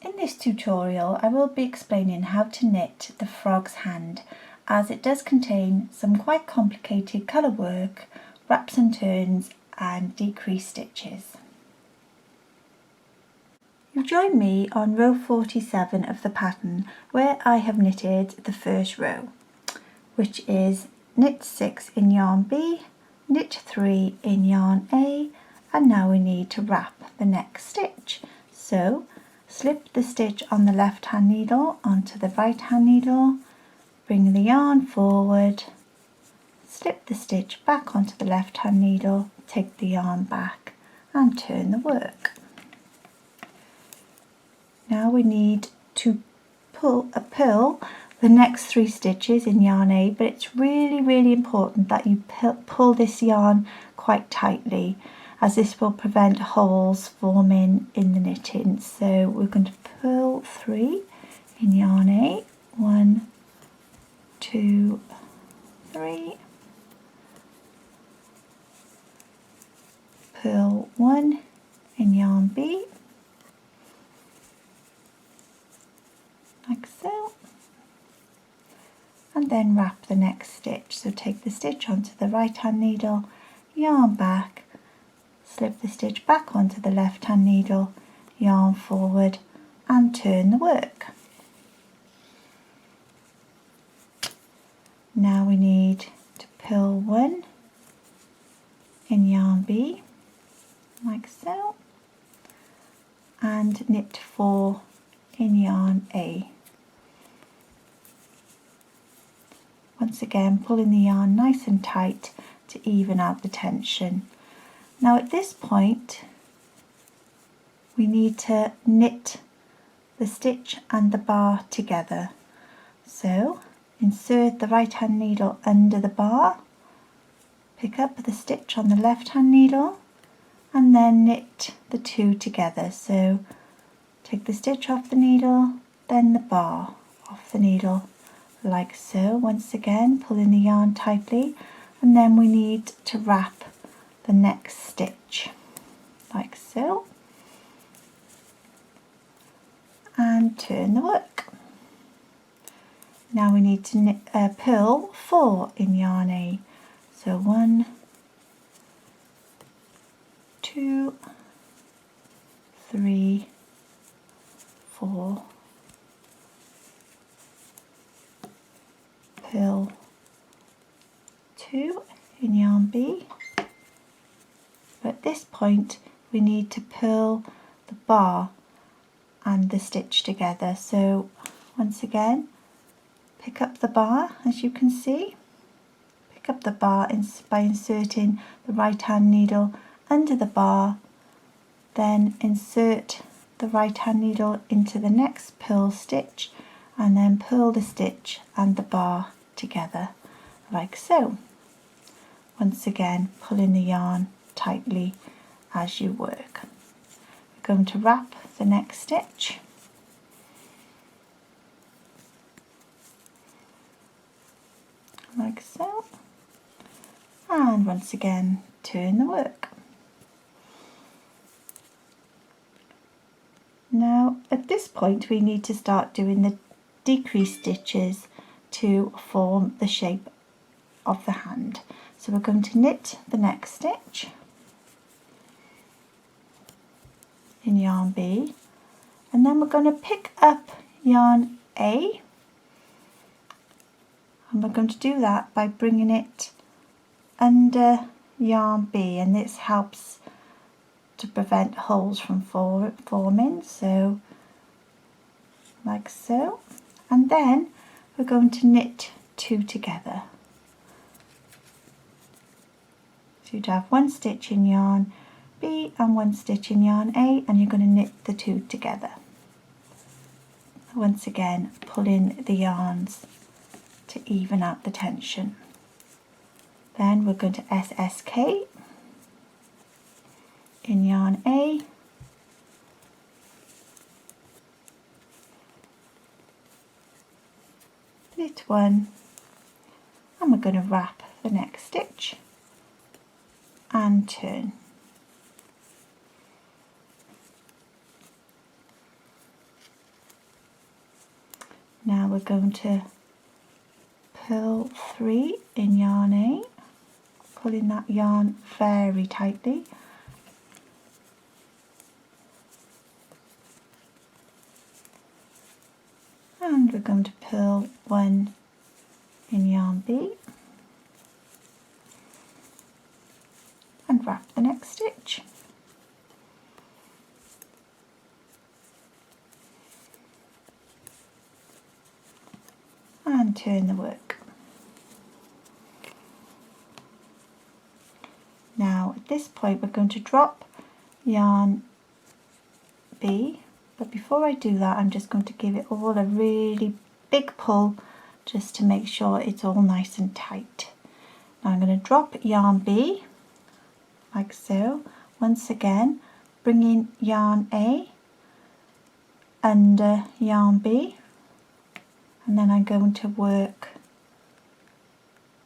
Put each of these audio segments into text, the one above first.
In this tutorial I will be explaining how to knit the frog's hand, as it does contain some quite complicated colour work, wraps and turns and decreased stitches. You join me on row 47 of the pattern where I have knitted the first row, which is knit 6 in yarn B, knit 3 in yarn A, and now we need to wrap the next stitch. So slip the stitch on the left hand needle onto the right hand needle, bring the yarn forward, slip the stitch back onto the left hand needle, take the yarn back and turn the work. Now we need to pull the next 3 stitches in yarn A, but it's really important that you pull this yarn quite tightly, as this will prevent holes forming in the knitting. So we're going to pull 3 in yarn A, 1, 2, 3, pull 1 in yarn B, like so, and then wrap the next stitch. So take the stitch onto the right hand needle, yarn back, slip the stitch back onto the left hand needle, yarn forward and turn the work. Now we need to pull 1 in yarn B, like so, and knit 4 in yarn A. Once again, pulling the yarn nice and tight to even out the tension. Now at this point we need to knit the stitch and the bar together. So insert the right hand needle under the bar, pick up the stitch on the left hand needle and then knit the 2 together. So take the stitch off the needle, then the bar off the needle, like so. Once again pulling the yarn tightly, and then we need to wrap the next stitch, like so, and turn the work. Now we need to pull 4 in yarn A. So 1, 2, 3, 4, pull 2 in yarn B. But at this point we need to pull the bar and the stitch together. So once again pick up the bar, as you can see, pick up the bar by inserting the right hand needle under the bar, then insert the right hand needle into the next purl stitch and then pull the stitch and the bar together, like so. Once again pulling the yarn tightly as you work. We're going to wrap the next stitch, like so, and once again turn the work. Now at this point we need to start doing the decreased stitches to form the shape of the hand. So we're going to knit the next stitch in yarn B, and then we're going to pick up yarn A, and we're going to do that by bringing it under yarn B, and this helps to prevent holes from forming, so like so, and then we're going to knit 2 together. So you'd have 1 stitch in yarn B and 1 stitch in yarn A, and you're going to knit the 2 together. Once again pulling the yarns to even out the tension. Then we're going to SSK in yarn A, knit 1, and we're going to wrap the next stitch and turn. Now we're going to purl 3 in yarn 8, pulling that yarn very tightly. And we're going to purl 1 in yarn B and wrap the next stitch. And turn the work. Now at this point we're going to drop yarn B, but before I do that I'm just going to give it all a really big pull just to make sure it's all nice and tight. Now I'm going to drop yarn B like so, once again bringing yarn A under yarn B, and then I'm going to work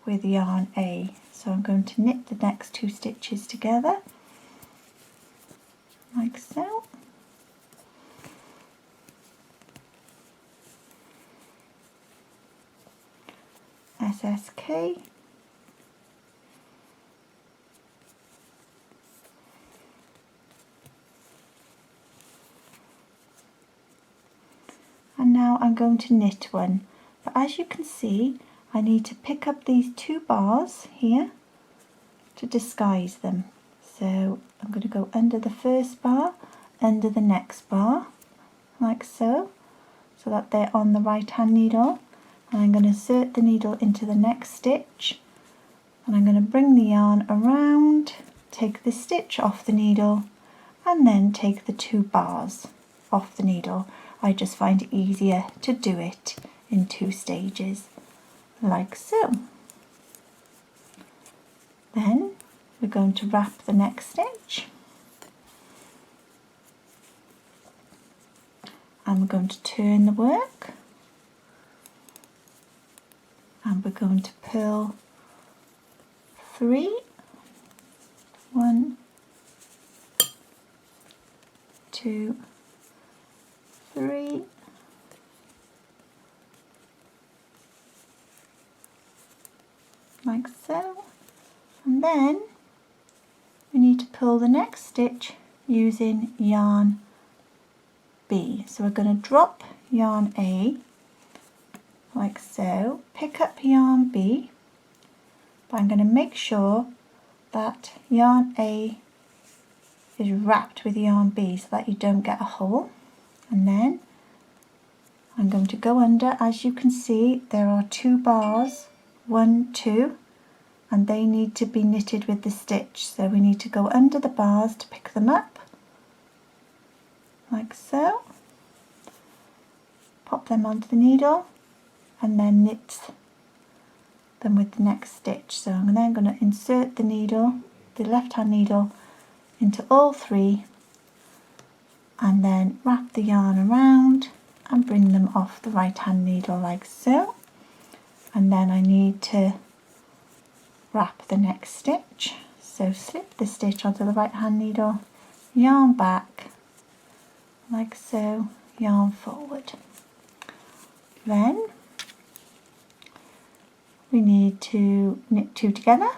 with yarn A. So I'm going to knit the next 2 stitches together like so. SSK, and now I'm going to knit 1, but as you can see I need to pick up these 2 bars here to disguise them. So I'm going to go under the first bar, under the next bar like so, so that they're on the right hand needle. And I'm going to insert the needle into the next stitch, and I'm going to bring the yarn around, take the stitch off the needle, and then take the 2 bars off the needle. I just find it easier to do it in 2 stages like so. Then we're going to wrap the next stitch, and we're going to turn the work, and we're going to purl 3, 1, 2, 3, like so, and then we need to pull the next stitch using yarn B. So we're going to drop yarn A like so, pick up yarn B, but I'm going to make sure that yarn A is wrapped with yarn B so that you don't get a hole, and then I'm going to go under. As you can see there are 2 bars, 1, 2, and they need to be knitted with the stitch, so we need to go under the bars to pick them up like so, pop them onto the needle and then knit them with the next stitch. So I'm then going to insert the needle, the left hand needle, into all 3 and then wrap the yarn around and bring them off the right hand needle like so, and then I need to wrap the next stitch. So slip the stitch onto the right hand needle, yarn back like so, yarn forward. Then we need to knit 2 together.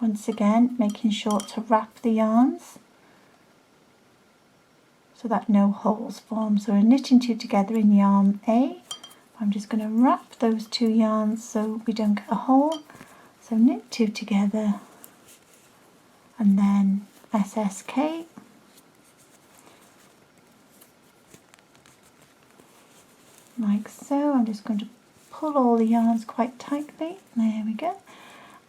Once again making sure to wrap the yarns so that no holes form. So we're knitting 2 together in yarn A. I'm just going to wrap those 2 yarns so we don't get a hole. So knit 2 together and then SSK, like so. I'm just going to pull all the yarns quite tightly. There we go.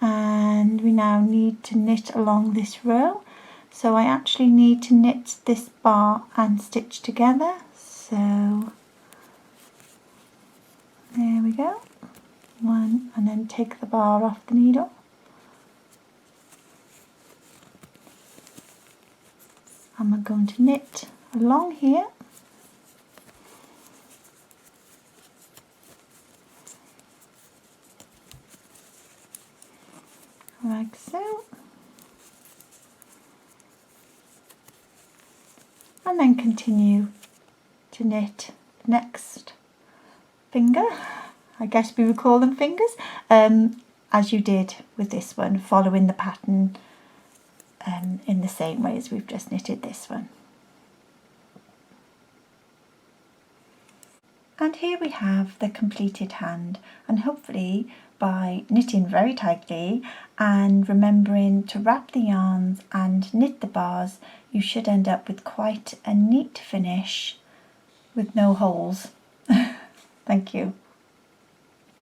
And we now need to knit along this row. So I actually need to knit this bar and stitch together. So there we go. 1, and then take the bar off the needle. And we're going to knit along here. Like so. And then continue to knit the next finger, I guess we would call them fingers, as you did with this one, following the pattern in the same way as we've just knitted this one. And here we have the completed hand, and hopefully by knitting very tightly and remembering to wrap the yarns and knit the bars, you should end up with quite a neat finish with no holes. Thank you.